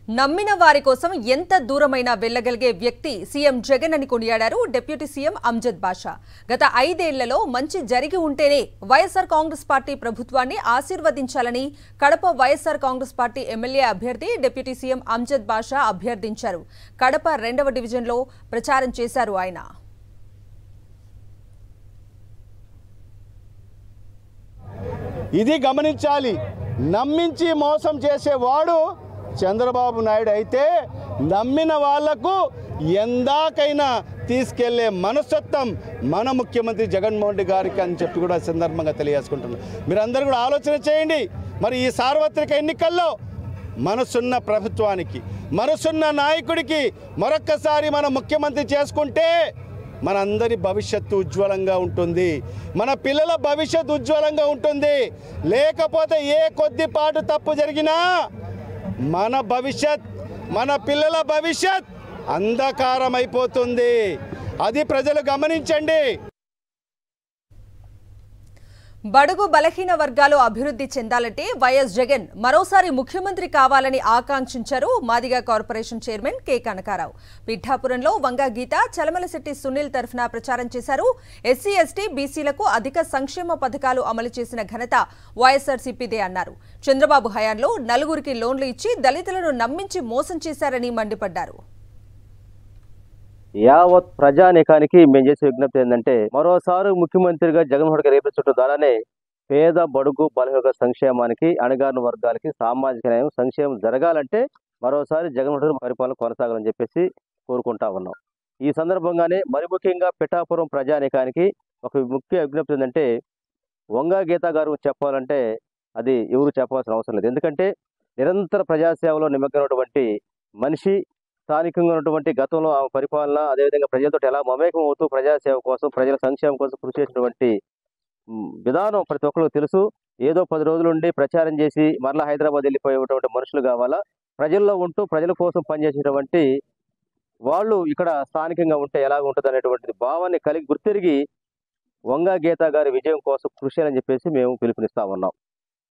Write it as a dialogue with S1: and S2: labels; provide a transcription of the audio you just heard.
S1: నమ్మిన వారి కోసం ఎంత దూరమైనా వెళ్లగలిగే వ్యక్తి సీఎం జగన్ అని కొనియాడారు డిప్యూటీ సీఎం అమ్జద్ బాషా. గత 5 ఏళ్లలో మంచి జరిగి ఉంటేనే వైఎస్ఆర్ కాంగ్రెస్ పార్టీ ప్రభుత్వాన్ని ఆశీర్వదించాలని కడప వైఎస్ఆర్ కాంగ్రెస్ పార్టీ ఎమ్మెల్యే అభ్యర్థి డిప్యూటీ సీఎం అమ్జద్ బాషా అభ్యర్థించారు. కడప 2వ డివిజన్లో ప్రచారం చేశారు ఆయన.
S2: ఇది గమనించాలి. నమ్మించి మోసం చేసేవాడు చంద్రబాబు నాయుడు అయితే నమ్మిన వాళ్లకు ఎందాకైనా తీసుకెళ్లే మనస్తత్వం మన ముఖ్యమంత్రి జగన్మోహన్ రెడ్డి గారికి అని చెప్పి కూడా సందర్భంగా తెలియజేసుకుంటున్నాం. మీరందరూ కూడా ఆలోచన చేయండి. మరి ఈ సార్వత్రిక ఎన్నికల్లో మనసున్న ప్రభుత్వానికి, మనసున్న నాయకుడికి మరొక్కసారి మన ముఖ్యమంత్రి చేసుకుంటే మనందరి భవిష్యత్తు ఉజ్వలంగా ఉంటుంది, మన పిల్లల భవిష్యత్తు ఉజ్వలంగా ఉంటుంది. లేకపోతే ఏ కొద్దిపాటు తప్పు జరిగినా మన భవిష్యత్, మన పిల్లల భవిష్యత్ అంధకారం అయిపోతుంది. అది ప్రజలు గమనించండి.
S1: బడుగు బలహీన వర్గాలు అభివృద్ధి చెందాలంటే వైఎస్ జగన్ మరోసారి ముఖ్యమంత్రి కావాలని ఆకాంక్షించారు Madiga corporation chairman K Kanakarao. పిఠాపురంలో వంగ గీత, చలమలశెట్టి సునీల్ తరఫున ప్రచారం చేశారు. ఎస్సీ, ఎస్టీ, బీసీలకు అధిక సంక్షేమ పథకాలు అమలు చేసిన ఘనత వైఎస్ఆర్సీపీదే అన్నారు. చంద్రబాబు హయాంలో 4గురికి లోన్లు ఇచ్చి దళితులను నమ్మించి మోసం చేశారని మండిపడ్డారు.
S3: యావత్ ప్రజానీకానికి మేము చేసే విజ్ఞప్తి ఏంటంటే, మరోసారి ముఖ్యమంత్రిగా జగన్మోహన్ రెడ్డి రేపించడం ద్వారానే పేద బడుగు బలహీన సంక్షేమానికి, అణగారిన వర్గాలకి సామాజిక న్యాయం, సంక్షేమం జరగాలంటే మరోసారి జగన్మోహన్ రెడ్డి పరిపాలన కొనసాగాలని చెప్పేసి కోరుకుంటా ఉన్నాం. ఈ సందర్భంగానే మరి ముఖ్యంగా పిఠాపురం ప్రజానీకానికి ఒక ముఖ్య విజ్ఞప్తి ఏంటంటే, వంగ గీత గారు చెప్పాలంటే అది ఎవరు చెప్పాల్సిన అవసరం లేదు. ఎందుకంటే నిరంతర ప్రజాసేవలో నిమగ్నమైనటువంటి మనిషి, స్థానికంగా ఉన్నటువంటి గతంలో ఆ పరిపాలన, అదేవిధంగా ప్రజలతో ఎలా మమేకం అవుతూ ప్రజాసేవ కోసం, ప్రజల సంక్షేమం కోసం కృషి చేసినటువంటి విధానం ప్రతి ఒక్కరికి తెలుసు. ఏదో 10 రోజులు ఉండి ప్రచారం చేసి మరలా హైదరాబాద్ వెళ్ళిపోయేటువంటి మనుషులు కావాలా? ప్రజల్లో ఉంటూ ప్రజల కోసం పనిచేసేటువంటి వాళ్ళు ఇక్కడ స్థానికంగా ఉంటే ఎలా ఉంటుంది అనేటువంటి భావాన్ని కలిగి గుర్తిరిగి వంగ గీత గారి విజయం కోసం కృషి అని చెప్పేసి మేము పిలుపునిస్తా ఉన్నాం.